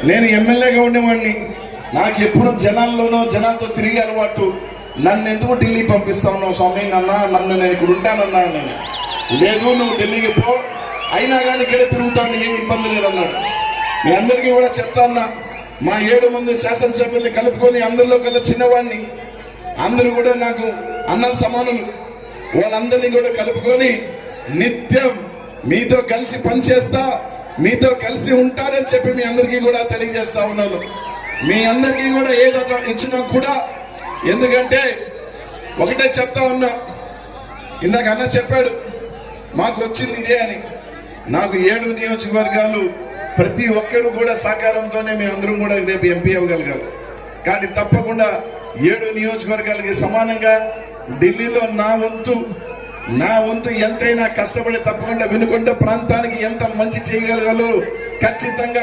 నేను ఎమ్మెల్యేగా ఉండేవాడిని. నాకు ఎప్పుడు జనాలతో తిరిగే అలవాటు. నన్ను ఎందుకు ఢిల్లీ పంపిస్తా ఉన్నావు స్వామి? నన్ను నేను ఇక్కడ ఉంటానన్నా. నేను లేదు, నువ్వు ఢిల్లీకి పో, అయినా కానీ ఇక్కడ తిరుగుతాను, ఏం ఇబ్బంది లేదన్నాడు. మీ అందరికీ కూడా చెప్తా ఉన్నా, మా 7 మంది శాసనసభ్యుల్ని కలుపుకొని అందరిలో కల్లా చిన్నవాడిని, అందరూ కూడా నాకు అన్నల సమానులు, వాళ్ళందరినీ కూడా కలుపుకొని నిత్యం మీతో కలిసి పనిచేస్తా, మీతో కలిసి ఉంటారని చెప్పి మీ అందరికీ కూడా తెలియజేస్తా ఉన్నాను. మీ అందరికీ కూడా ఏదో ఇచ్చినా కూడా, ఎందుకంటే ఒకటే చెప్తా ఉన్నా, ఇందాక అన్న చెప్పాడు మాకు వచ్చింది ఇదే అని. నాకు 7 నియోజకవర్గాలు ప్రతి ఒక్కరు కూడా సహకారంతోనే మేము అందరం కూడా రేపు ఎంపీ అవ్వగలిగారు. కానీ తప్పకుండా 7 నియోజకవర్గాలకి సమానంగా ఢిల్లీలో నా వంతు ఎంతైనా కష్టపడి తప్పకుండా వినుకొండ ప్రాంతానికి ఎంత మంచి చేయగలగాలో ఖచ్చితంగా